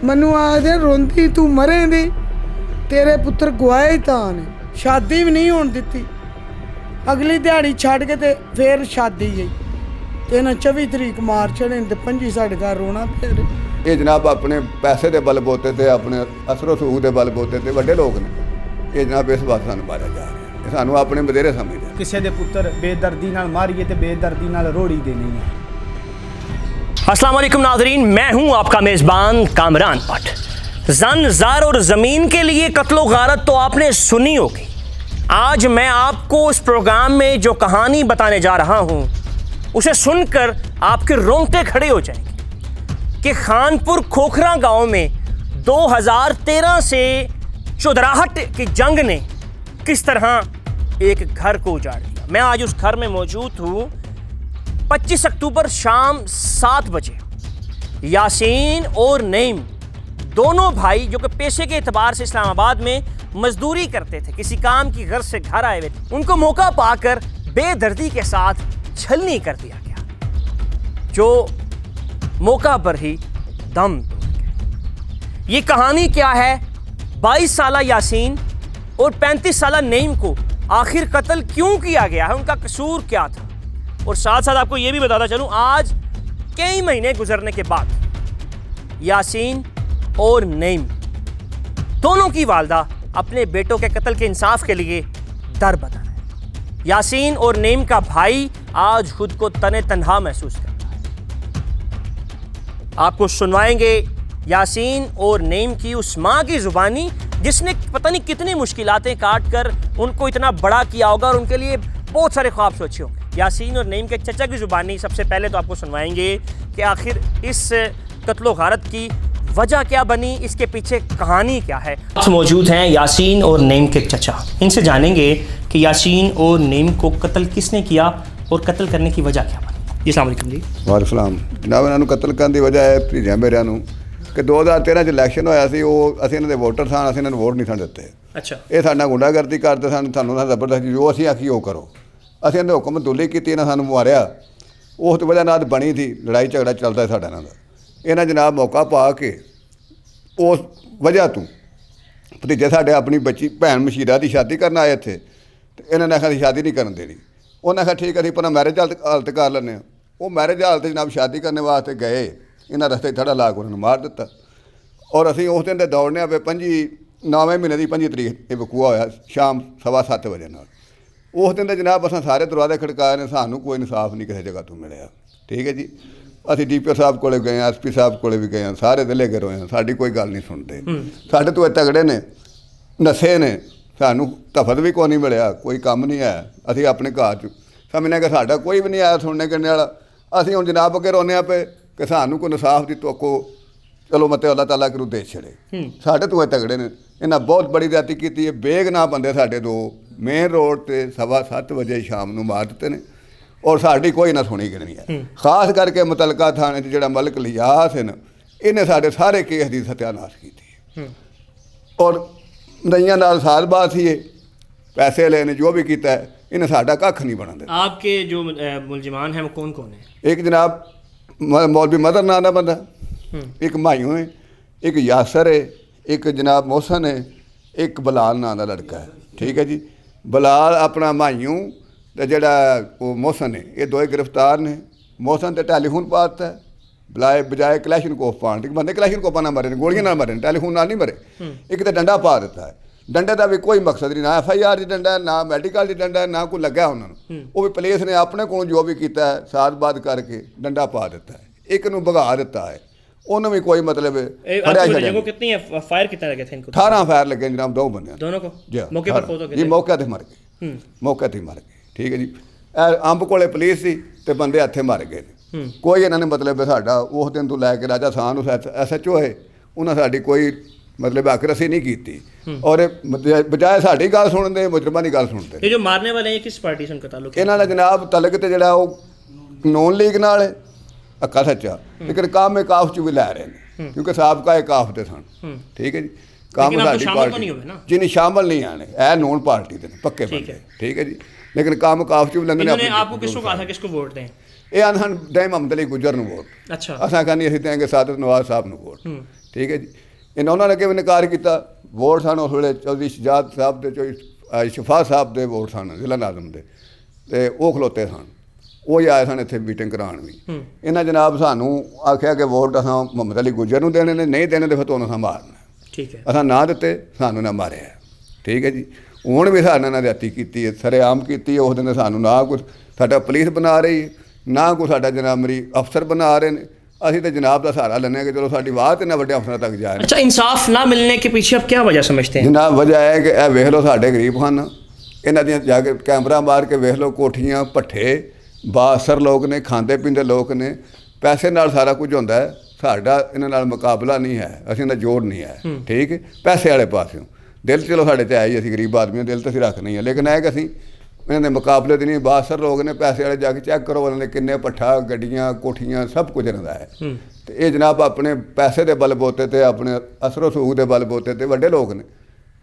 ਮੈਨੂੰ ਆਖਦੇ ਰੋਂਦੀ ਤੂੰ ਮਰੇਂਦੀ, ਤੇਰੇ ਪੁੱਤਰ ਗਵਾਏ ਤਾਂ ਨੇ। ਸ਼ਾਦੀ ਵੀ ਨਹੀਂ ਹੋਣ ਦਿੱਤੀ। ਅਗਲੀ ਦਿਹਾੜੀ ਛੱਡ ਕੇ ਤੇ ਫੇਰ ਸ਼ਾਦੀ ਗਈ ਤੇ ਇਹਨਾਂ 24 ਤਰੀਕ ਮਾਰ ਚੜੇ ਤੇ 25 ਸਾਡੇ ਘਰ ਰੋਣਾ ਫਿਰ। ਇਹ ਜਨਾਬ ਆਪਣੇ ਪੈਸੇ ਦੇ ਬਲਬੋਤੇ ਤੇ ਆਪਣੇ ਅਸਰੋ ਸੂਖ ਦੇ ਬਲਬੋਤੇ ਤੇ ਵੱਡੇ ਲੋਕ ਨੇ। ਇਹ ਜਨਾਬ ਇਸ ਵਾਰ ਸਾਨੂੰ ਮਾਰਿਆ ਜਾ ਰਿਹਾ। ਇਹ ਸਾਨੂੰ ਆਪਣੇ ਬਥੇਰੇ ਸਮਝਦੇ। ਕਿਸੇ ਦੇ ਪੁੱਤਰ ਬੇਦਰਦੀ ਨਾਲ ਮਾਰੀਏ ਤੇ ਬੇਦਰਦੀ ਨਾਲ ਰੋੜੀ ਦੇਣੀ है। अस्सलाम वालेकुम नाज़रीन, मैं हूं आपका मेज़बान कामरान भट्ट। ज़न, ज़ार और ज़मीन के लिए कत्लो गारत तो आपने सुनी होगी। आज मैं आपको इस प्रोग्राम में जो कहानी बताने जा रहा हूं उसे सुनकर आपके रोंगटे खड़े हो जाएंगे कि खानपुर खोखरा गांव में 2013 से चुदराहट की जंग ने किस तरह एक घर को उजाड़ दिया। मैं आज उस घर में मौजूद हूँ। 25 अक्टूबर शाम 7 बजे यासीन और नईम दोनों भाई जो कि पेशे के एतबार से इस्लामाबाद में मजदूरी करते थे, किसी काम की गर्ज से घर आए हुए थे, उनको मौका पाकर बेदर्दी के साथ छलनी कर दिया गया, जो मौका पर ही दम तोड़ गए। ये कहानी क्या है? 22 साला यासीन और 35 साला नईम को आखिर कत्ल क्यों किया गया है, उनका कसूर क्या था? और साथ साथ आपको ये भी बताता चलूँ, आज कई महीने गुजरने के बाद यासीन और नईम दोनों की वालदा अपने बेटों के कत्ल के इंसाफ के लिए दर बदर है। यासीन और नईम का भाई आज खुद को तने तन्हा महसूस करता है। आपको सुनवाएंगे यासीन और नईम की उस माँ की ज़ुबानी जिसने पता नहीं कितनी मुश्किलातें काट कर उनको इतना बड़ा किया होगा और उनके लिए बहुत सारे ख्वाब सोचे होंगे। यासीन और नईम के चचा की ज़ुबानी सबसे पहले तो आपको सुनवाएंगे कि आखिर इस कत्लो गारत की वजह क्या बनी, इसके पीछे कहानी क्या है। मौजूद हैं यासीन और नईम के चचा। इनसे जानेंगे कि यासीन और नईम को कत्ल किसने किया और कत्ल करने की वजह क्या बनी। जी अस्सलाम वालेकुम जी। ਵਾਲੇਕੁਮ ਸਲਾਮ ਜਨਾਬ। ਇਹਨਾਂ ਨੂੰ ਕਤਲ ਕਰਨ ਦੀ ਵਜ੍ਹਾ ਹੈ ਭਤੀਜਿਆਂ ਮੇਰਿਆਂ ਨੂੰ ਕਿ 2013 ਚ ਇਲੈਕਸ਼ਨ ਹੋਇਆ ਸੀ। ਉਹ ਅਸੀਂ ਇਹਨਾਂ ਦੇ ਵੋਟਰ ਸਾਂ, ਅਸੀਂ ਇਹਨਾਂ ਨੂੰ ਵੋਟ ਨਹੀਂ ਸਨ ਦਿੱਤੇ। ਅੱਛਾ। ਇਹ ਸਾਡਾ ਗੁੰਡਾਗਰਦੀ ਕਰਦੇ ਸਨ, ਸਾਨੂੰ ਜ਼ਬਰਦਸਤੀ ਜੋ ਅਸੀਂ ਆਖੀ ਉਹ ਕਰੋ। ਅਸੀਂ ਇਹਨਾਂ ਦੇ ਹੁਕਮ ਦੁੱਲੀ ਕੀਤੀ, ਇਹਨਾਂ ਸਾਨੂੰ ਮਾਰਿਆ। ਉਸ ਵਜ੍ਹਾ ਨਾਲ ਬਣੀ ਸੀ ਲੜਾਈ ਝਗੜਾ ਚੱਲਦਾ ਸਾਡਾ ਇਹਨਾਂ ਦਾ। ਇਹਨਾਂ ਜਨਾਬ ਮੌਕਾ ਪਾ ਕੇ ਉਸ ਵਜ੍ਹਾ ਤੋਂ ਭਤੀਜੇ ਸਾਡੇ ਆਪਣੀ ਬੱਚੀ ਭੈਣ ਮਸ਼ੀਰਾ ਦੀ ਸ਼ਾਦੀ ਕਰਨ ਆਏ ਇੱਥੇ ਤੇ ਇਹਨਾਂ ਨੇ ਆਖਿਆ ਅਸੀਂ ਸ਼ਾਦੀ ਨਹੀਂ ਕਰਨ ਦੇਣੀ। ਉਹਨਾਂ ਆਖਿਆ ਠੀਕ ਅਸੀਂ ਪਹਿਲਾਂ ਮੈਰਿਜ ਹਾਲਤ ਕਰ ਲੈਂਦੇ ਹਾਂ। ਉਹ ਮੈਰਿਜ ਹਾਲਤ ਜਨਾਬ ਸ਼ਾਦੀ ਕਰਨ ਵਾਸਤੇ ਗਏ, ਇਹਨਾਂ ਰਸਤੇ ਥੜਾ ਲਾ ਕੇ ਉਹਨਾਂ ਨੂੰ ਮਾਰ ਦਿੱਤਾ। ਔਰ ਅਸੀਂ ਉਸ ਦਿਨ ਦੇ ਦੌੜਨੇ ਆ 9ਵੇਂ ਮਹੀਨੇ ਦੀ 25 ਤਰੀਕ ਇਹ ਵਕੂਆ ਹੋਇਆ ਸ਼ਾਮ 7:15 ਵਜੇ ਨਾਲ। ਉਸ ਦਿਨ ਦੇ ਜਨਾਬ ਅਸਾਂ ਸਾਰੇ ਦਰਵਾਜ਼ੇ ਖੜਕਾਏ ਨੇ, ਸਾਨੂੰ ਕੋਈ ਇਨਸਾਫ ਨਹੀਂ ਕਿਸੇ ਜਗ੍ਹਾ ਤੋਂ ਮਿਲਿਆ। ਠੀਕ ਹੈ ਜੀ। ਅਸੀਂ ਡੀਪੀਓ ਸਾਹਿਬ ਕੋਲੇ ਗਏ ਹਾਂ, ਐਸਪੀ ਸਾਹਿਬ ਕੋਲੇ ਵੀ ਗਏ ਹਾਂ, ਸਾਰੇ ਦਿੱਲੇ ਗਏ ਹੋਏ ਹਾਂ, ਸਾਡੀ ਕੋਈ ਗੱਲ ਨਹੀਂ ਸੁਣਦੇ। ਸਾਡੇ ਤੋਂ ਇਹ ਤਗੜੇ ਨੇ, ਨਸ਼ੇ ਨੇ, ਸਾਨੂੰ ਤਫਤ ਵੀ ਕੋਈ ਨਹੀਂ ਮਿਲਿਆ, ਕੋਈ ਕੰਮ ਨਹੀਂ ਆਇਆ। ਅਸੀਂ ਆਪਣੇ ਘਰ 'ਚ ਸਮਝਦੇ ਕਿ ਸਾਡਾ ਕੋਈ ਵੀ ਨਹੀਂ ਆਇਆ ਸੁਣਨੇ ਕਰਨੇ ਵਾਲਾ। ਅਸੀਂ ਹੁਣ ਜਨਾਬ ਅੱਗੇ ਰੋਂਦੇ ਹਾਂ ਪਏ ਕਿ ਸਾਨੂੰ ਕੋਈ ਇਨਸਾਫ ਦੀ ਤੋਕੋ ਚਲੋ ਮਤੇ ਅੱਲਾਹ ਤਾਲਾ ਕਰੂ ਦੇ ਛੜੇ। ਸਾਡੇ ਤੋਂ ਇਹ ਤਗੜੇ ਨੇ, ਇਹਨਾਂ ਬਹੁਤ ਬੜੀ ਜ਼ਿਆਦਤੀ ਕੀਤੀ ਹੈ। ਬੇਗਨਾਹ ਬੰਦੇ ਸਾਡੇ ਦੋ ਮੇਨ ਰੋਡ 'ਤੇ 7:15 ਵਜੇ ਸ਼ਾਮ ਨੂੰ ਮਾਰ ਦਿੱਤੇ ਨੇ ਔਰ ਸਾਡੀ ਕੋਈ ਨਾ ਸੁਣੀ ਕਰਨੀ ਹੈ। ਖਾਸ ਕਰਕੇ ਮੁਤਲਕਾ ਥਾਣੇ 'ਚ ਜਿਹੜਾ ਮਲਕ ਲਿਆਸ ਹੈ ਨਾ, ਇਹਨੇ ਸਾਡੇ ਸਾਰੇ ਕੇਸ ਦੀ ਸਤਿਆਨਾਸ਼ ਕੀਤੀ ਹੈ ਔਰ ਨਈਆਂ ਨਾਲ ਸਾਲਬਾਜ਼ ਸੀ ਇਹ ਪੈਸੇ ਲੈਣੇ ਜੋ ਵੀ ਕੀਤਾ ਹੈ ਇਹਨੇ ਸਾਡਾ ਕੱਖ ਨਹੀਂ ਬਣਨ ਦਿੱਤਾ। आपके जो मुलजिमान हैं वो कौन कौन है? ਇੱਕ ਜਨਾਬ मौलवी मदर ਨਾਂ ਦਾ ਬੰਦਾ, ਇੱਕ ਮਾਈਓ ਹੈ, ਇੱਕ ਯਾਸਰ ਹੈ, ਇੱਕ ਜਨਾਬ ਮੋਹਸਨ ਹੈ, ਇੱਕ ਬਲਾਲ ਨਾਂ ਦਾ ਲੜਕਾ ਹੈ। ਠੀਕ ਹੈ ਜੀ। ਬਲਾਲ ਆਪਣਾ ਮਾਈਓ ਤੇ ਜਿਹੜਾ ਉਹ ਮੋਹਸਨ ਹੈ, ਇਹ ਦੋਏ ਗ੍ਰਿਫਤਾਰ ਨੇ। ਮੋਹਸਨ ਤੇ ਟੈਲੀਫੋਨ ਪਾ ਦਿੱਤਾ ਬਜਾਏ ਕਲੈਸ਼ਨਕੋਫ ਪਾਉਣ ਦੇ। ਬੰਦੇ ਕਲੈਸ਼ਨਕੋਫਾਂ ਨਾਲ ਮਰੇ ਨੇ, ਗੋਲੀਆਂ ਨਾਲ ਮਰੇ ਨੇ, ਟੈਲੀਫੋਨ ਨਾਲ ਨਹੀਂ ਮਰੇ। ਇੱਕ ਤਾਂ ਡੰਡਾ ਪਾ ਦਿੱਤਾ ਹੈ। ਡੰਡੇ ਦਾ ਵੀ ਕੋਈ ਮਕਸਦ ਨਹੀਂ, ਨਾ FIR ਦੀ ਡੰਡਾ, ਨਾ ਮੈਡੀਕਲ ਦੀ ਡੰਡਾ, ਨਾ ਕੋਈ ਲੱਗਾ ਉਹਨਾਂ ਨੂੰ। ਉਹ ਵੀ ਪੁਲਿਸ ਨੇ ਆਪਣੇ ਕੋਲੋਂ ਜੋ ਵੀ ਕੀਤਾ ਹੈ ਸਾਜ਼ਬਾਜ਼ ਕਰਕੇ ਡੰਡਾ ਪਾ ਦਿੱਤਾ ਹੈ। ਇੱਕ ਨੂੰ ਭਗਾ ਦਿੱਤਾ ਹੈ, ਉਹਨੂੰ भी कोई मतलब कितनी फायर कितने लगे थे इनको? 18 फायर लगे जनाब, दो बंदे दोनों को मौके पर फौत हो गए जी, मौके ते मर गए, मौके ते मर गए। ठीक है जी। अंब कोले पुलिस सी ते बंदे हथे मर गए ने। कोई इन्होंने मतलब साडा उस दिन तो लैके राजा साहन SHO है उन्हें साडी कोई मतलब आकरसी नहीं की और बजाय साडी गल सुनते मुजरमां दी गल सुनते। ये जो मारने वाले हैं किस पार्टी से उनका ताल्लुक है? इन्हां दा जनाब तलक ते जिहड़ा ओह नॉन लीग नाल है अक्का सच्चा, लेकिन काम काफ च भी लै रहे हैं क्योंकि साबका काफ के सन। ठीक है जी। काम साडी पार्टी जी नहीं शामिल नहीं आने, ए नॉन पार्टी के पक्के बंदे। ठीक है जी। लेकिन काम काफ च भी लंघने। आपको किसको कहा था किसको वोट दें? ये आंदे सन दे मोहम्मद अली गुजर नूं वोट। अच्छा। असां कहनी असीं देंगे सादत नवाज साहब नूं वोट। ਠੀਕ ਹੈ ਜੀ। ਉਹਨਾਂ ਨੇ ਅੱਗੇ ਵੀ ਇਨਕਾਰ ਕੀਤਾ। ਵੋਟ ਸਨ ਉਸ ਵੇਲੇ ਚੌਧਰੀ ਸ਼ਜਾਦ ਸਾਹਿਬ ਦੇ ਸ਼ਫਾ ਸਾਹਿਬ ਦੇ ਵੋਟ ਸਨ ਜ਼ਿਲ੍ਹਾ ਨਾਜ਼ਮ ਦੇ, ਅਤੇ ਉਹ ਖਲੋਤੇ ਸਨ। ਉਹ ਹੀ ਆਏ ਸਨ ਇੱਥੇ ਮੀਟਿੰਗ ਕਰਾਉਣ ਵੀ। ਇਹਨਾਂ ਜਨਾਬ ਸਾਨੂੰ ਆਖਿਆ ਕਿ ਵੋਟ ਅਸਾਂ ਮੁਹੰਮਦ ਅਲੀ ਗੁੱਜਰ ਨੂੰ ਦੇਣੇ ਨੇ, ਨਹੀਂ ਦੇਣੇ ਤੇ ਫਿਰ ਤੁਹਾਨੂੰ ਅਸਾਂ ਮਾਰਨਾ। ਠੀਕ ਹੈ। ਅਸਾਂ ਨਾ ਦਿੱਤੇ, ਸਾਨੂੰ ਨਾ ਮਾਰਿਆ। ਠੀਕ ਹੈ ਜੀ। ਹੁਣ ਵੀ ਸਾਡੇ ਨਾਲ ਜ਼ਿਆਦਤੀ ਕੀਤੀ ਹੈ, ਸਰੇਆਮ ਕੀਤੀ ਹੈ। ਉਸ ਦਿਨ ਸਾਨੂੰ ਨਾ ਕੁਛ ਸਾਡਾ ਪੁਲਿਸ ਬਣਾ ਰਹੀ, ਨਾ ਕੋਈ ਸਾਡਾ ਜਨਾਬ ਮੇਰੀ ਅਫਸਰ ਬਣਾ ਰਹੇ ਨੇ। ਅਸੀਂ ਤਾਂ ਜਨਾਬ ਦਾ ਸਹਾਰਾ ਲੈਂਦੇ ਹਾਂ ਕਿ ਚਲੋ ਸਾਡੀ ਆਵਾਜ਼ ਇੰਨਾ ਵੱਡੇ ਅਫਸਰਾਂ ਤੱਕ ਜਾਏ। अच्छा, इंसाफ ना मिलने के पीछे आप क्या वजह समझते हैं? ਜਨਾਬ ਵਜ੍ਹਾ ਹੈ ਕਿ ਇਹ ਵੇਖ ਲਓ ਸਾਡੇ ਗਰੀਬ ਹਨ, ਇਹਨਾਂ ਦੀਆਂ ਜਾ ਕੇ ਕੈਮਰਾ ਮਾਰ ਕੇ ਵੇਖ ਲਓ ਕੋਠੀਆਂ, ਭੱਠੇ, ਬਾਸਰ ਲੋਕ ਨੇ, ਖਾਂਦੇ ਪੀਂਦੇ ਲੋਕ ਨੇ। ਪੈਸੇ ਨਾਲ ਸਾਰਾ ਕੁਝ ਹੁੰਦਾ ਹੈ, ਸਾਡਾ ਇਹਨਾਂ ਨਾਲ ਮੁਕਾਬਲਾ ਨਹੀਂ ਹੈ, ਅਸੀਂ ਇਹਨਾਂ ਜੋੜ ਨਹੀਂ ਹੈ। ਠੀਕ ਹੈ, ਪੈਸੇ ਵਾਲੇ ਪਾਸਿਓਂ ਦਿਲ ਚਲੋ ਸਾਡੇ 'ਚ ਹੈ ਹੀ, ਅਸੀਂ ਗਰੀਬ ਆਦਮੀ ਦਿਲ ਤਾਂ ਅਸੀਂ ਰੱਖ ਨਹੀਂ ਹੈ, ਲੇਕਿਨ ਇਹ ਕਿ ਅਸੀਂ ਇਹਨਾਂ ਦੇ ਮੁਕਾਬਲੇ ਦੇ ਨਹੀਂ। ਬਾਸਰ ਲੋਕ ਨੇ, ਪੈਸੇ ਵਾਲੇ ਜਾ ਕੇ ਚੈੱਕ ਕਰੋ ਉਹਨਾਂ ਨੇ ਕਿੰਨੇ ਭੱਠਾ, ਗੱਡੀਆਂ, ਕੋਠੀਆਂ, ਸਭ ਕੁਝ ਇਹਨਾਂ ਦਾ ਹੈ। ਅਤੇ ਇਹ ਜਨਾਬ ਆਪਣੇ ਪੈਸੇ ਦੇ ਬਲਬੋਤੇ 'ਤੇ, ਆਪਣੇ ਅਸਰੋ ਸੂਖ ਦੇ ਬਲਬੋਤੇ 'ਤੇ ਵੱਡੇ ਲੋਕ ਨੇ।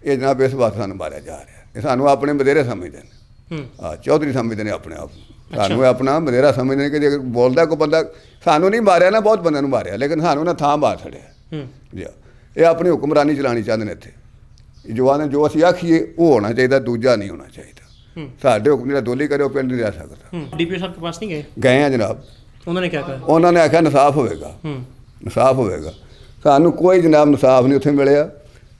ਇਹ ਜਨਾਬ ਇਸ ਵਾਸਤੇ ਸਾਨੂੰ ਮਾਰਿਆ ਜਾ ਰਿਹਾ। ਇਹ ਸਾਨੂੰ ਆਪਣੇ ਮਧੇਰੇ ਸਮਝਦੇ ਨੇ, ਚੌਧਰੀ ਸਮਝਦੇ ਨੇ ਆਪਣੇ ਆਪ ਨੂੰ। ਸਾਨੂੰ ਆਪਣਾ ਮਧੇਰਾ ਸਮਝਦੇ ਨੇ ਕਿ ਜੇ ਬੋਲਦਾ ਕੋਈ ਬੰਦਾ, ਸਾਨੂੰ ਨਹੀਂ ਮਾਰਿਆ ਨਾ, ਬਹੁਤ ਬੰਦਿਆਂ ਨੂੰ ਮਾਰਿਆ, ਲੇਕਿਨ ਸਾਨੂੰ ਨਾ ਥਾਂ ਮਾਰ ਛੱਡਿਆ ਜੀ। ਇਹ ਆਪਣੀ ਹੁਕਮਰਾਨੀ ਚਲਾਉਣੀ ਚਾਹੁੰਦੇ ਨੇ ਇੱਥੇ। ਜੋ ਅਸੀਂ ਆਖੀਏ ਉਹ ਹੋਣਾ ਚਾਹੀਦਾ, ਦੂਜਾ ਨਹੀਂ ਹੋਣਾ ਚਾਹੀਦਾ। ਸਾਡੇ ਹੁਕਮ ਜਿਹੜਾ ਦੋਲੀ ਕਰੇ ਉਹ ਪਿੰਡ ਨਹੀਂ ਰਹਿ ਸਕਦਾ। डीपीओ साहब के पास नहीं गए? ਗਏ ਆ ਜਨਾਬ। उन्होंने क्या कहा? ਉਹਨਾਂ ਨੇ ਆਖਿਆ ਇਨਸਾਫ ਹੋਵੇਗਾ, ਇਨਸਾਫ ਹੋਵੇਗਾ। ਸਾਨੂੰ ਕੋਈ ਜਨਾਬ ਇਨਸਾਫ ਨਹੀਂ ਉੱਥੇ ਮਿਲਿਆ।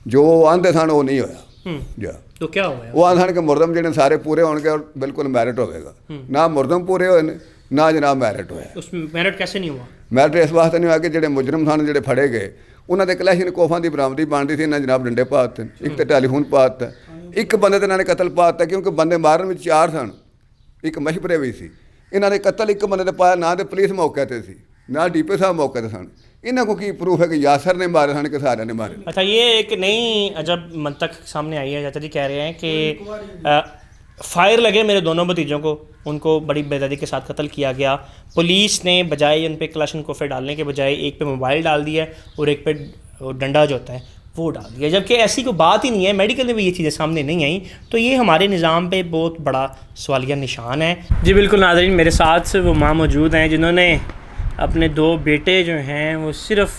ਜੋ ਆਂਦੇ ਸਨ ਉਹ ਨਹੀਂ ਹੋਇਆ ਜੀ। तो क्या हुआ? ਉਹ ਆਂਦੇ ਸਨ ਕਿ ਮੁਰਦਮ ਜਿਹੜੇ ਸਾਰੇ ਪੂਰੇ ਹੋਣਗੇ ਔਰ ਬਿਲਕੁਲ ਮੈਰਿਟ ਹੋਵੇਗਾ। ਨਾ ਮੁਰਦਮ ਪੂਰੇ ਹੋਏ ਨੇ, ਨਾ ਜਨਾਬ ਮੈਰਿਟ ਹੋਇਆ। उसमें मेरिट कैसे नहीं हुआ? ਮੈਰਿਟ ਇਸ ਵਾਸਤੇ ਨਹੀਂ ਹੋਇਆ ਕਿ ਜਿਹੜੇ ਮੁਜਰਮ ਸਨ, ਜਿਹੜੇ ਫੜੇ ਗਏ, ਉਹਨਾਂ ਦੇ ਕਲੈਸ਼ਨ ਕੋਫਾਂ ਦੀ ਬਰਾਮਦੀ ਬਣਦੀ ਸੀ। ਇਹਨਾਂ ਜਨਾਬ ਡੰਡੇ ਪਾ ਦਿੱਤੇ, ਇੱਕ ਤਾਂ ਟੈਲੀਫੋਨ ਪਾ ਦਿੱਤਾ, ਇੱਕ ਬੰਦੇ ਤੇ ਇਹਨਾਂ ਨੇ ਕਤਲ ਪਾ ਦਿੱਤਾ, ਕਿਉਂਕਿ ਬੰਦੇ ਮਾਰਨ ਵਿੱਚ 4 ਸਨ, ਇੱਕ ਮਸ਼ਵਰੇ ਵੀ ਸੀ। ਇਹਨਾਂ ਨੇ ਕਤਲ ਇੱਕ ਬੰਦੇ ਤੇ ਪਾਇਆ, ਨਾ ਤੇ ਪੁਲਿਸ ਮੌਕੇ 'ਤੇ ਸੀ, ਨਾ ਡੀਪੀ ਸਾਹਿਬ ਮੌਕੇ 'ਤੇ ਸਨ। ਇਹਨਾਂ को ਕੀ ਪ੍ਰੂਫ ਹੈ ਕਿ ਯਾਸਰ ਨੇ ਮਾਰੇ ਸਨ ਕਿ ਸਾਰਿਆਂ ਨੇ ਮਾਰੇ? अच्छा, ये एक नई अजब मंतक सामने आई है। चाचा जी कह रहे हैं कि फायर लगे मेरे दोनों भतीजों को, उनको बड़ी बेदर्दी के साथ कत्ल किया गया। पुलिस ने बजाय उन पे क्लाशनकोफे डालने के बजाय एक पे मोबाइल डाल दिया और एक पे डंडा जो होता है वो डाल दिया, जबकि ऐसी कोई बात ही नहीं है। मेडिकल में भी ये चीज़ें सामने नहीं आई, तो ये हमारे निज़ाम पे बहुत बड़ा सवालिया निशान है। जी बिल्कुल नाज़रीन, मेरे साथ वो माँ मौजूद हैं जिन्होंने अपने 2 बेटे जो हैं वो सिर्फ़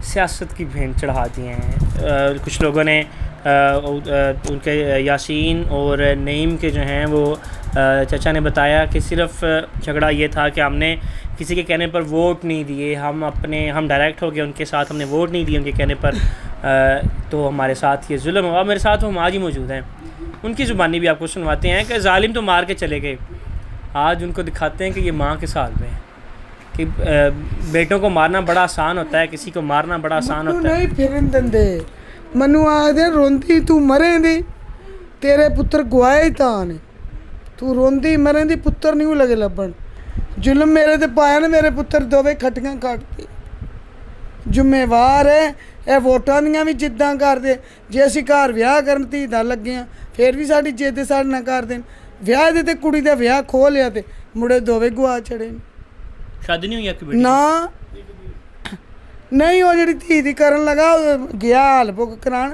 सियासत की भेंट चढ़ा दिए हैं। कुछ लोगों ने उनके यासीन और नईम के जो हैं वो चाचा ने बताया कि सिर्फ़ झगड़ा ये था कि हमने किसी के कहने पर वोट नहीं दिए, हम डायरेक्ट हो गए उनके साथ, हमने वोट नहीं दिए उनके कहने पर, तो हमारे साथ ये जुल्म हुआ। मेरे साथ वो माँ जी मौजूद हैं, उनकी ज़ुबानी भी आपको सुनवाते हैं कि ज़ालिम तो मार के चले गए, आज उनको दिखाते हैं कि ये माँ के साथ में कि बेटों को मारना बड़ा आसान होता है, किसी को मारना बड़ा आसान होता है। नहीं फिरन दिंदे ਮੈਨੂੰ ਆਖਦੇ ਰੋਂਦੀ ਤੂੰ ਮਰੇਂਦੀ, ਤੇਰੇ ਪੁੱਤਰ ਗਵਾਏ ਤਾਂ ਨੇ, ਤੂੰ ਰੋਂਦੀ ਮਰੇਂਦੀ, ਪੁੱਤਰ ਨਹੀਂ ਲਗੇ ਲੱਭਣ। ਜ਼ੁਲਮ ਮੇਰੇ ਤੇ ਪਾਇਆ ਨੇ, ਮੇਰੇ ਪੁੱਤਰ ਦੋਵੇਂ ਖੱਟੀਆਂ ਕੱਟਦੇ। ਜ਼ਿੰਮੇਵਾਰ ਹੈ ਇਹ ਵੋਟਾਂ ਦੀਆਂ ਵੀ ਜਿੱਦਾਂ ਕਰਦੇ। ਜੇ ਅਸੀਂ ਘਰ ਵਿਆਹ ਕਰਨ ਧੀ ਦਾ ਲੱਗੇ ਹਾਂ, ਫਿਰ ਵੀ ਸਾਡੀ ਜਿੱਦ ਸਾਡੇ ਨਾਲ ਕਰਦੇ ਨੇ। ਵਿਆਹ ਦੇ ਤੇ ਕੁੜੀ ਦਾ ਵਿਆਹ ਖੋਹ ਲਿਆ ਤੇ ਮੁੰਡੇ ਦੋਵੇਂ ਗਵਾ ਛੜੇ ਨੇ। शादी नहीं हुई आपकी बेटी? ਨਾ ਨਹੀਂ, ਉਹ ਜਿਹੜੀ ਧੀ ਦੀ ਕਰਨ ਲਗਾ ਗਿਆ ਹਾਲ ਬੁੱਕ ਕਰਾਉਣ,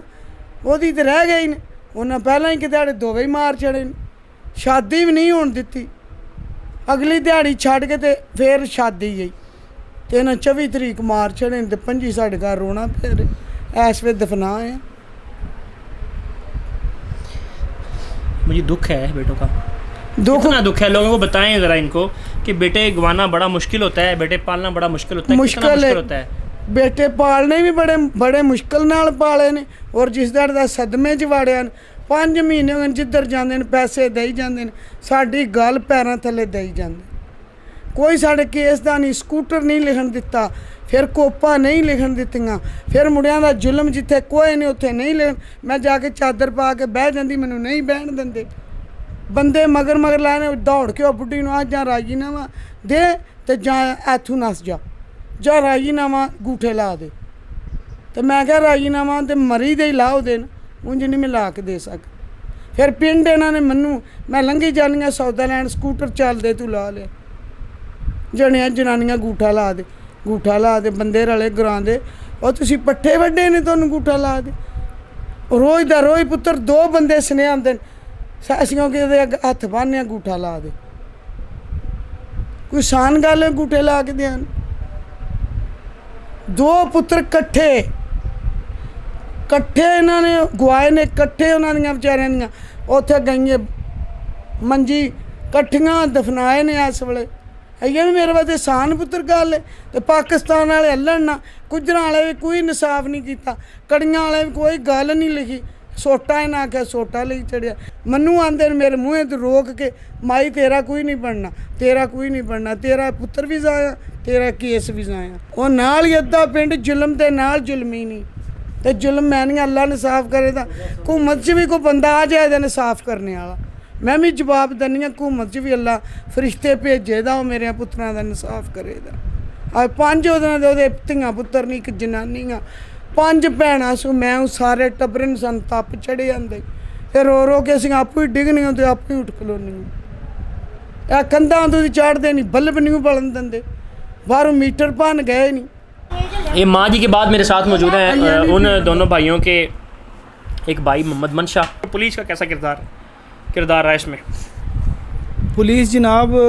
ਉਹਦੀ ਤੇ ਰਹਿ ਗਈ ਨੇ। ਉਹਨਾਂ ਪਹਿਲਾਂ ਹੀ ਕਿਤੇ ਦੋਵੇਂ ਹੀ ਮਾਰ ਛੜੇ ਨੇ। ਸ਼ਾਦੀ ਵੀ ਨਹੀਂ ਹੋਣ ਦਿੱਤੀ। ਅਗਲੀ ਦਿਹਾੜੀ ਛੱਡ ਕੇ ਤੇ ਫਿਰ ਸ਼ਾਦੀ ਗਈ ਤੇ ਇਹਨਾਂ 24 ਤਰੀਕ ਮਾਰ ਛੜੇ ਨੇ ਤੇ 25 ਸਾਡੇ ਘਰ ਰੋਣਾ ਫਿਰ ਐਸ ਵੇ ਦਫਨਾ ਹੈ। मुझे दुख है बेटों का, दुख कितना दुख है। लोगों को बताएं ज़रा इनको कि बेटे गंवाना बड़ा मुश्किल होता है, बेटे पालना बड़ा मुश्किल होता है। कितना मुश्किल होता है। ਬੇਟੇ ਪਾਲਣੇ ਵੀ ਬੜੇ ਮੁਸ਼ਕਲ ਨਾਲ ਪਾਲੇ ਨੇ। ਔਰ ਜਿਸ ਦਰ ਦਾ ਸਦਮੇ 'ਚ ਵਾੜਿਆ ਨੇ, 5 ਮਹੀਨੇ ਹੋ ਗਏ ਜਿੱਧਰ ਜਾਂਦੇ ਨੇ ਪੈਸੇ ਦੇਈ ਜਾਂਦੇ ਨੇ, ਸਾਡੀ ਗੱਲ ਪੈਰਾਂ ਥੱਲੇ ਦੇਈ ਜਾਂਦੇ। ਕੋਈ ਸਾਡੇ ਕੇਸ ਦਾ ਨਹੀਂ, ਸਕੂਟਰ ਨਹੀਂ ਲਿਖਣ ਦਿੱਤਾ, ਫਿਰ ਕੋਪਾ ਨਹੀਂ ਲਿਖਣ ਦਿੱਤੀਆਂ, ਫਿਰ ਮੁੰਡਿਆਂ ਦਾ ਜ਼ੁਲਮ ਜਿੱਥੇ ਕੋਈ ਨਹੀਂ ਉੱਥੇ ਨਹੀਂ ਲਿਖਣ। ਮੈਂ ਜਾ ਕੇ ਚਾਦਰ ਪਾ ਕੇ ਬਹਿ ਜਾਂਦੀ, ਮੈਨੂੰ ਨਹੀਂ ਬਹਿਣ ਦਿੰਦੇ। ਬੰਦੇ ਮਗਰ ਲਾਣੇ, ਦੌੜ ਕੇ ਉਹ ਬੁੱਢੀ ਨੂੰ ਆ ਜਾਂ ਰਾਜੀਨਾਮਾ ਦੇ ਤੇ ਜਾਂ ਇੱਥੋਂ ਨੱਸ ਜਾ ਰਾਜੀਨਾਮਾ ਗੂਠੇ ਲਾ ਦੇ। ਤੇ ਮੈਂ ਕਿਹਾ ਰਾਜੀਨਾਮਾ ਤੇ ਮਰੀ ਦੇ ਹੀ ਲਾਓ ਦੇਣ, ਉਂਝ ਨਹੀਂ ਮੈਂ ਲਾ ਕੇ ਦੇ ਸਕਦਾ। ਫਿਰ ਪਿੰਡ ਇਹਨਾਂ ਨੇ ਮੈਨੂੰ, ਮੈਂ ਲੰਘੀ ਜਾਂਦੀਆਂ ਸੌਦਾ ਲੈਣ, ਸਕੂਟਰ ਚੱਲਦੇ ਤੂੰ ਲਾ ਲਿਆ। ਜਣਿਆ ਜਨਾਨੀਆਂ ਗੂਠਾ ਲਾ ਦੇ, ਬੰਦੇ ਰਲੇ ਗਰਾਂ ਦੇ, ਉਹ ਤੁਸੀਂ ਪੱਠੇ ਵੱਡੇ ਨੇ ਤੁਹਾਨੂੰ ਗੂਠਾ ਲਾ ਦੇ। ਰੋਜ਼ ਦਾ ਰੋਜ਼ ਪੁੱਤਰ 2 ਬੰਦੇ ਸੁਨੇਹੇ ਆਉਂਦੇ ਨੇ, ਅਸੀਂ ਕਿਤੇ ਹੱਥ ਬੰਨ੍ਹਿਆ ਗੂਠਾ ਲਾ ਦੇ। ਕੋਈ ਆਸਾਨ ਗੱਲ ਹੈ ਗੂਠੇ ਲਾ ਕੇ ਦੇਣ? ਦੋ ਪੁੱਤਰ ਇਕੱਠੇ ਇਹਨਾਂ ਨੇ ਗਵਾਏ ਨੇ, ਇਕੱਠੇ ਉਹਨਾਂ ਦੀਆਂ ਵਿਚਾਰਿਆਂ ਦੀਆਂ ਉੱਥੇ ਗਈਆਂ ਮੰਜੀ ਇਕੱਠੀਆਂ ਦਫਨਾਏ ਨੇ। ਇਸ ਵੇਲੇ ਇਹ ਵੀ ਮੇਰੇ ਵਾਸਤੇ ਆਸਾਨ ਪੁੱਤਰ ਗੱਲ ਹੈ। ਤੇ ਪਾਕਿਸਤਾਨ ਵਾਲੇ ਹੱਲਣ ਨਾ, ਗੁੱਜਰਾਂ ਵਾਲੇ ਵੀ ਕੋਈ ਇਨਸਾਫ ਨਹੀਂ ਕੀਤਾ, ਕੜੀਆਂ ਵਾਲੇ ਵੀ ਕੋਈ ਗੱਲ ਨਹੀਂ ਲਿਖੀ। ਸੋਟਾ ਇਹਨਾਂ ਆਖਿਆ ਸੋਟਾ ਲਈ ਚੜਿਆ। ਮੈਨੂੰ ਆਂਦੇ ਨੇ ਮੇਰੇ ਮੂੰਹੇ ਤੋਂ ਰੋਕ ਕੇ, ਮਾਈ ਤੇਰਾ ਕੋਈ ਨਹੀਂ ਬਣਨਾ, ਤੇਰਾ ਕੋਈ ਨਹੀਂ ਬਣਨਾ, ਤੇਰਾ ਪੁੱਤਰ ਵੀ ਜ਼ਾਇਆ, ਤੇਰਾ ਕੇਸ ਵੀ ਜ਼ਾਇਆ। ਉਹ ਨਾਲ ਹੀ ਅੱਧਾ ਪਿੰਡ ਜ਼ੁਲਮ ਦੇ ਨਾਲ ਜ਼ੁਲਮੀ ਨਹੀਂ। ਤੇ ਜ਼ੁਲਮ ਮੈਂ ਨਹੀਂ, ਅੱਲਾ ਨੇ ਸਾਫ਼ ਕਰੇ ਤਾਂ ਹਕੂਮਤ 'ਚ ਵੀ ਕੋਈ ਬੰਦਾ ਆ ਜਾਏ ਇਹਨੇ ਸਾਫ਼ ਕਰਨੇ ਵਾਲਾ। ਮੈਂ ਵੀ ਜਵਾਬ ਦਿੰਦੀ ਹਾਂ, ਹਕੂਮਤ 'ਚ ਵੀ ਅੱਲਾ ਫਰਿਸ਼ਤੇ ਭੇਜੇ ਦਾ ਉਹ ਮੇਰੇ ਪੁੱਤਰਾਂ ਦਾ ਇਨਸਾਫ ਕਰੇਗਾ। ਆ 5 ਉਹਦੇ ਧੀਆਂ ਪੁੱਤਰ ਨਹੀਂ, ਇੱਕ ਜਨਾਨੀਆਂ, 5 ਭੈਣਾਂ ਸੂ। ਮੈਂ ਉਹ ਸਾਰੇ ਟੱਬਰੇ ਨੂੰ ਸਾਨੂੰ ਤੱਪ ਚੜੇ ਜਾਂਦੇ, ਫਿਰ ਰੋ ਰੋ ਕੇ ਅਸੀਂ ਆਪੂ ਹੀ ਡਿੱਗਣੀਆਂ ਤੇ ਆਪੂ ਹੀ ਉੱਠ ਖਲੋਣੀਆਂ। ਇਹ ਕੰਧਾਂ ਤੋਂ ਚੜ੍ਹਦੇ ਨਹੀਂ, ਬਲਬ ਨਹੀਂ ਬਲਣ ਦਿੰਦੇ, ਬਾਹਰੋਂ मीटर ਭੰਨ गए नहीं। ये माँ जी के बाद मेरे साथ मौजूद हैं उन दोनों भाइयों के एक भाई मोहम्मद मनशा। पुलिस का कैसा किरदार रहा इसमें? ਪੁਲਿਸ ਜਨਾਬ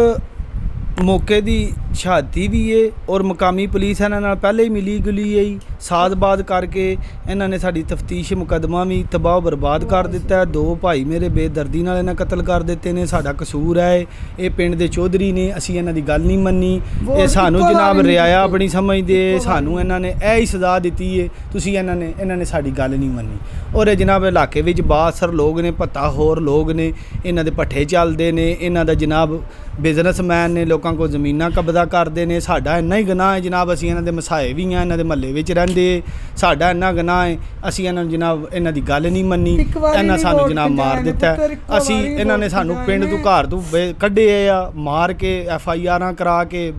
ਮੌਕੇ ਦੀ ਸ਼ਹਾਦਤੀ ਵੀ ਏ ਔਰ ਮਕਾਮੀ ਪੁਲਿਸ ਇਹਨਾਂ ਨਾਲ ਪਹਿਲੇ ਹੀ ਮਿਲੀ ਗੁਲੀ ਏ। ਸਾਜ਼ਬਾਦ ਕਰਕੇ ਇਹਨਾਂ ਨੇ ਸਾਡੀ ਤਫਤੀਸ਼ ਮੁਕੱਦਮਾ ਵੀ ਤਬਾਹ ਬਰਬਾਦ ਕਰ ਦਿੱਤਾ। 2 ਭਾਈ ਮੇਰੇ ਬੇਦਰਦੀ ਨਾਲ ਇਹਨਾਂ ਕਤਲ ਕਰ ਦਿੱਤੇ ਨੇ। ਸਾਡਾ ਕਸੂਰ ਹੈ, ਇਹ ਪਿੰਡ ਦੇ ਚੌਧਰੀ ਨੇ, ਅਸੀਂ ਇਹਨਾਂ ਦੀ ਗੱਲ ਨਹੀਂ ਮੰਨੀ। ਇਹ ਸਾਨੂੰ ਜਨਾਬ ਰਿਆਇਆ ਆਪਣੀ ਸਮਝਦੇ, ਸਾਨੂੰ ਇਹਨਾਂ ਨੇ ਇਹ ਹੀ ਸਜ਼ਾ ਦਿੱਤੀ ਏ। ਤੁਸੀਂ ਇਹਨਾਂ ਨੇ ਸਾਡੀ ਗੱਲ ਨਹੀਂ ਮੰਨੀ। ਔਰ ਇਹ ਜਨਾਬ ਇਲਾਕੇ ਵਿੱਚ ਬਾਸਰ ਲੋਕ ਨੇ, ਭੱਤਾ ਹੋਰ ਲੋਕ ਨੇ, ਇਹਨਾਂ ਦੇ ਭੱਠੇ ਚੱਲਦੇ ਨੇ, ਇਹਨਾਂ ਦਾ ਜਨਾਬ ਬਿਜ਼ਨਸਮੈਨ ਨੇ, ਲੋਕਾਂ ਕੋਲ ਜ਼ਮੀਨਾਂ ਕਬਜ਼ਾ ਕਰਦੇ ਨੇ। ਸਾਡਾ ਇੰਨਾ ਹੀ ਗੁਨਾਹ ਹੈ ਜਨਾਬ, ਅਸੀਂ ਇਹਨਾਂ ਦੇ ਮਸਾਏ ਵੀ ਹਾਂ, ਇਹਨਾਂ ਦੇ ਮਹੱਲੇ ਵਿੱਚ ਰਹਿੰਦੇ। ਸਾਡਾ ਇੰਨਾ ਗੁਨਾਹ ਹੈ, ਅਸੀਂ ਇਹਨਾਂ ਨੂੰ ਜਨਾਬ ਇਹਨਾਂ ਦੀ ਗੱਲ ਨਹੀਂ ਮੰਨੀ। ਇਹਨਾਂ ਸਾਨੂੰ ਜਨਾਬ ਮਾਰ ਦਿੱਤਾ। ਅਸੀਂ ਇਹਨਾਂ ਨੇ ਸਾਨੂੰ ਪਿੰਡ ਤੋਂ ਘਰ ਤੋਂ ਕੱਢੇ ਆ, ਮਾਰ ਕੇ FIRਾਂ ਕਰਾ ਕੇ,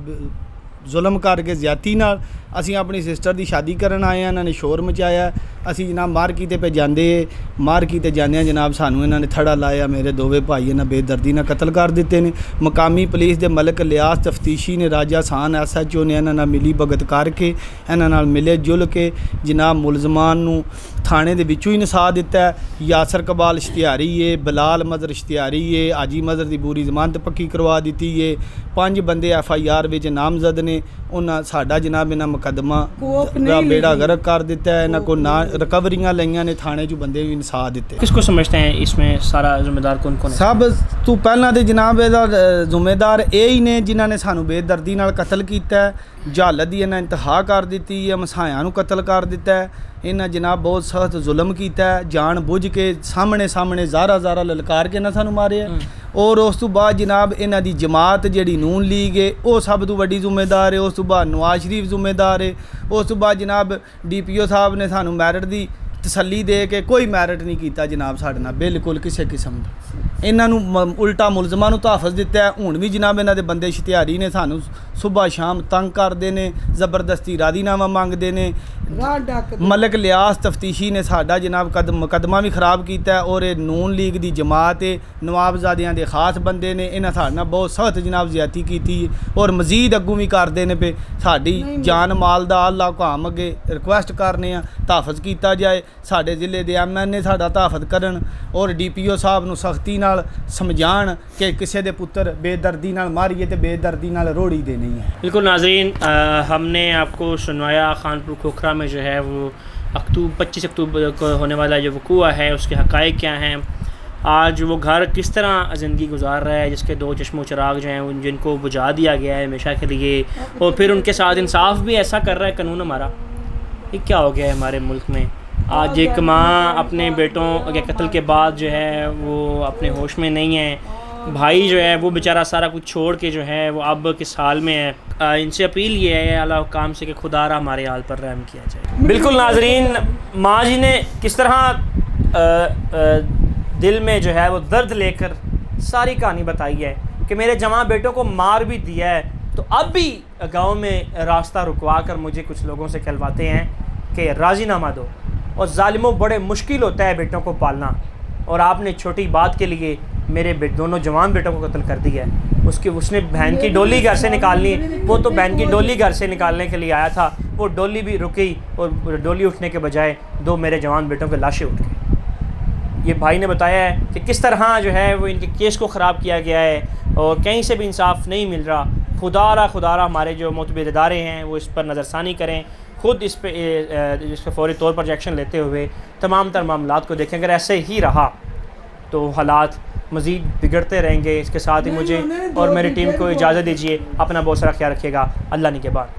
ਜ਼ੁਲਮ ਕਰਕੇ, ਜ਼ਿਆਦਤੀ ਨਾਲ। ਅਸੀਂ ਆਪਣੀ ਸਿਸਟਰ ਦੀ ਸ਼ਾਦੀ ਕਰਨ ਆਏ ਹਾਂ, ਇਹਨਾਂ ਨੇ ਸ਼ੋਰ ਮਚਾਇਆ। ਅਸੀਂ ਜਨਾਬ ਮਾਰਕੀਤੇ ਪੇ ਜਾਂਦਿਆਂ ਜਨਾਬ ਸਾਨੂੰ ਇਹਨਾਂ ਨੇ ਥੜਾ ਲਾਇਆ। ਮੇਰੇ ਦੋਵੇਂ ਭਾਈ ਇਹਨਾਂ ਬੇਦਰਦੀ ਨਾਲ ਕਤਲ ਕਰ ਦਿੱਤੇ ਨੇ। ਮਕਾਮੀ ਪੁਲਿਸ ਦੇ ਮਲਕ ਲਿਆਸ ਤਫਤੀਸ਼ੀ ਨੇ, ਰਾਜਾ ਸਾਨ SHO ਨੇ ਇਹਨਾਂ ਨਾਲ ਮਿਲੀ ਭਗਤ ਕਰਕੇ, ਇਹਨਾਂ ਨਾਲ ਮਿਲੇ ਜੁਲ ਕੇ ਜਨਾਬ ਮੁਲਜ਼ਮਾਂ ਨੂੰ ਥਾਣੇ ਦੇ ਵਿੱਚੋਂ ਹੀ ਨਸਾ ਦਿੱਤਾ। ਯਾਸਰ ਕਬਾਲ ਇਸ਼ਤਿਹਾਰੀ ਏ, ਬਲਾਲ ਮਜ਼ਰ ਇਸ਼ਤਿਹਾਰੀ ਏ, ਆਜੀ ਮਜ਼ਰ ਦੀ ਪੂਰੀ ਜ਼ਮਾਨਤ ਪੱਕੀ ਕਰਵਾ ਦਿੱਤੀ ਏ। 5 ਬੰਦੇ FIR ਵਿੱਚ ਨਾਮਜ਼ਦ ਨੇ। ਉਹਨਾਂ ਸਾਡਾ ਜਨਾਬ ਇਹਨਾਂ ਮੁਕੱਦਮਾ ਦਾ ਬੇੜਾ ਗਰਕ ਕਰ ਦਿੱਤਾ। ਇਹਨਾਂ को ना रिकवरियाँ लईਆਂ ਨੇ, ਥਾਣੇ 'ਚ ਬੰਦੇ ਵੀ ਇਨਸਾਫ ਦਿੱਤੇ। किसको समझते हैं इसमें सारा जिम्मेदार कौन है? ਸਭ ਤੋਂ ਪਹਿਲਾਂ ਤੇ ਜਨਾਬ ਇਹਦਾ ਜ਼ਿੰਮੇਦਾਰ ਇਹ ਹੀ ਨੇ ਜਿਨ੍ਹਾਂ ਨੇ ਸਾਨੂੰ ਬੇਦਰਦੀ ਨਾਲ ਕਤਲ ਕੀਤਾ। ਜਹਾਲਤ ਦੀ ਇਹਨਾਂ ਇੰਤਹਾ ਕਰ ਦਿੱਤੀ ਹੈ, ਮਸਾਇਆਂ ਨੂੰ ਕਤਲ ਕਰ ਦਿੱਤਾ। ਇਹਨਾਂ ਜਨਾਬ ਬਹੁਤ ਸਖਤ ਜ਼ੁਲਮ ਕੀਤਾ, ਜਾਣ ਬੁੱਝ ਕੇ ਸਾਹਮਣੇ ਜ਼ਾਰਾ ਲਲਕਾਰ ਕੇ ਨਾ ਸਾਨੂੰ ਮਾਰਿਆ। ਔਰ ਉਸ ਤੋਂ ਬਾਅਦ ਜਨਾਬ ਇਹਨਾਂ ਦੀ ਜਮਾਤ ਜਿਹੜੀ ਨੂਨ ਲੀਗ ਹੈ ਉਹ ਸਭ ਤੋਂ ਵੱਡੀ ਜ਼ਿੰਮੇਦਾਰ ਹੈ। ਉਸ ਤੋਂ ਬਾਅਦ ਨਵਾਜ਼ ਸ਼ਰੀਫ ਜ਼ਿੰਮੇਦਾਰ ਹੈ। ਉਸ ਤੋਂ ਬਾਅਦ ਜਨਾਬ DPO ਸਾਹਿਬ ਨੇ ਸਾਨੂੰ ਮੈਰਿਟ ਦੀ ਤਸੱਲੀ ਦੇ ਕੇ ਕੋਈ ਮੈਰਿਟ ਨਹੀਂ ਕੀਤਾ ਜਨਾਬ ਸਾਡੇ ਨਾਲ, ਬਿਲਕੁਲ ਕਿਸੇ ਕਿਸਮ ਦਾ। ਇਹਨਾਂ ਨੂੰ ਉਲਟਾ ਮੁਲਜ਼ਮਾਂ ਨੂੰ ਤਹਫ਼ਜ਼ ਦਿੱਤਾ। ਹੁਣ ਵੀ ਜਨਾਬ ਇਹਨਾਂ ਦੇ ਬੰਦੇ ਇਸ਼ਤਿਹਾਰੀ ਨੇ, ਸਾਨੂੰ ਸੁਬਹ ਸ਼ਾਮ ਤੰਗ ਕਰਦੇ ਨੇ, ਜ਼ਬਰਦਸਤੀ ਰਾਜ਼ੀਨਾਮਾ ਮੰਗਦੇ ਨੇ। ਮਲਕ ਲਿਆਸ ਤਫਤੀਸ਼ੀ ਨੇ ਸਾਡਾ ਜਨਾਬ ਮੁਕੱਦਮਾ ਵੀ ਖਰਾਬ ਕੀਤਾ। ਔਰ ਇਹ ਨੂਨ ਲੀਗ ਦੀ ਜਮਾਤ ਹੈ, ਨਵਾਬਜ਼ਾਦਿਆਂ ਦੇ ਖਾਸ ਬੰਦੇ ਨੇ, ਇਹਨਾਂ ਸਾਡੇ ਨਾਲ ਬਹੁਤ ਸਖਤ ਜਨਾਬ ਜ਼ਿਆਦਤੀ ਕੀਤੀ ਔਰ ਮਜ਼ੀਦ ਅੱਗੋਂ ਵੀ ਕਰਦੇ ਨੇ ਪਏ। ਸਾਡੀ ਜਾਨ ਮਾਲ ਦਾ ਅੱਲਾ ਹੁਕਮ ਅੱਗੇ ਰਿਕੁਐਸਟ ਕਰਨੇ ਆ ਤਹਫ਼ਜ਼ ਕੀਤਾ ਜਾਏ। ਸਾਡੇ ਜ਼ਿਲ੍ਹੇ ਦੇ MNA ਸਾਡਾ ਤਹਫ਼ਜ਼ ਕਰਨ ਔਰ DPO ਸਾਹਿਬ ਨੂੰ ਸਖਤੀ ਨਾਲ ਸਮਝਾਣ ਕਿ ਕਿਸੇ ਦੇ ਪੁੱਤਰ ਬੇਦਰਦੀ ਨਾਲ ਮਾਰੀਏ ਤੇ ਬੇਦਰਦੀ ਨਾਲ ਰੋੜੀ ਦੇ नहीं है। बिल्कुल नाज़रीन, हमने आपको सुनवाया खानपुर खोखरा में जो है वो 25 अक्टूबर को होने वाला जो वक़ूआ है उसके हक़ाइक़ क्या हैं। आज वो घर किस तरह ज़िंदगी गुजार रहा है जिसके 2 चश्मो चिराग जो हैं जिनको बुझा दिया गया है हमेशा के लिए, और फिर उनके साथ इंसाफ भी ऐसा कर रहा है कानून हमारा। ये क्या हो गया है हमारे मुल्क में? आज एक माँ अपने बेटों के कत्ल के बाद जो है वो अपने होश में नहीं है। भाई जो है वो बेचारा सारा कुछ छोड़ के जो है वो अब किस हाल में है। इनसे अपील ये है अल्लाह हुक्म से कि खुदारा हमारे हाल पर रहम किया जाए। बिल्कुल नाज़रीन, माँ जी ने किस तरह दिल में जो है वो दर्द लेकर सारी कहानी बताई है कि मेरे जवां बेटों को मार भी दिया है तो अब भी गाँव में रास्ता रुकवा कर मुझे कुछ लोगों से कहलवाते हैं कि राज़ीनामा दो। और ज़ालिमों बड़े मुश्किल होता है बेटों को पालना, और आपने छोटी बात के लिए मेरे दोनों जवान बेटों को कत्ल कर दिया है। उसने बहन की डोली घर से निकालनी, वो तो बहन की डोली घर से निकालने के लिए आया था, वो डोली भी रुकी और डोली उठने के बजाय 2 मेरे जवान बेटों के लाशें उठ गई। ये भाई ने बताया है कि किस तरह जो है वो इनके केस को ख़राब किया गया है और कहीं से भी इंसाफ नहीं मिल रहा। खुदारा हमारे जो मोतबर इदारे हैं वो इस पर नज़रसानी करें خود اس پہ فوری طور پر ایکشن لیتے ہوئے تمام تر معاملات کو دیکھیں. اگر ایسے ہی رہا تو حالات مزید بگڑتے رہیں گے. اس کے ساتھ ہی مجھے اور میری ٹیم کو اجازت دیجیے. اپنا بہت سارا خیال رکھیے گا. اللہ نگہبان.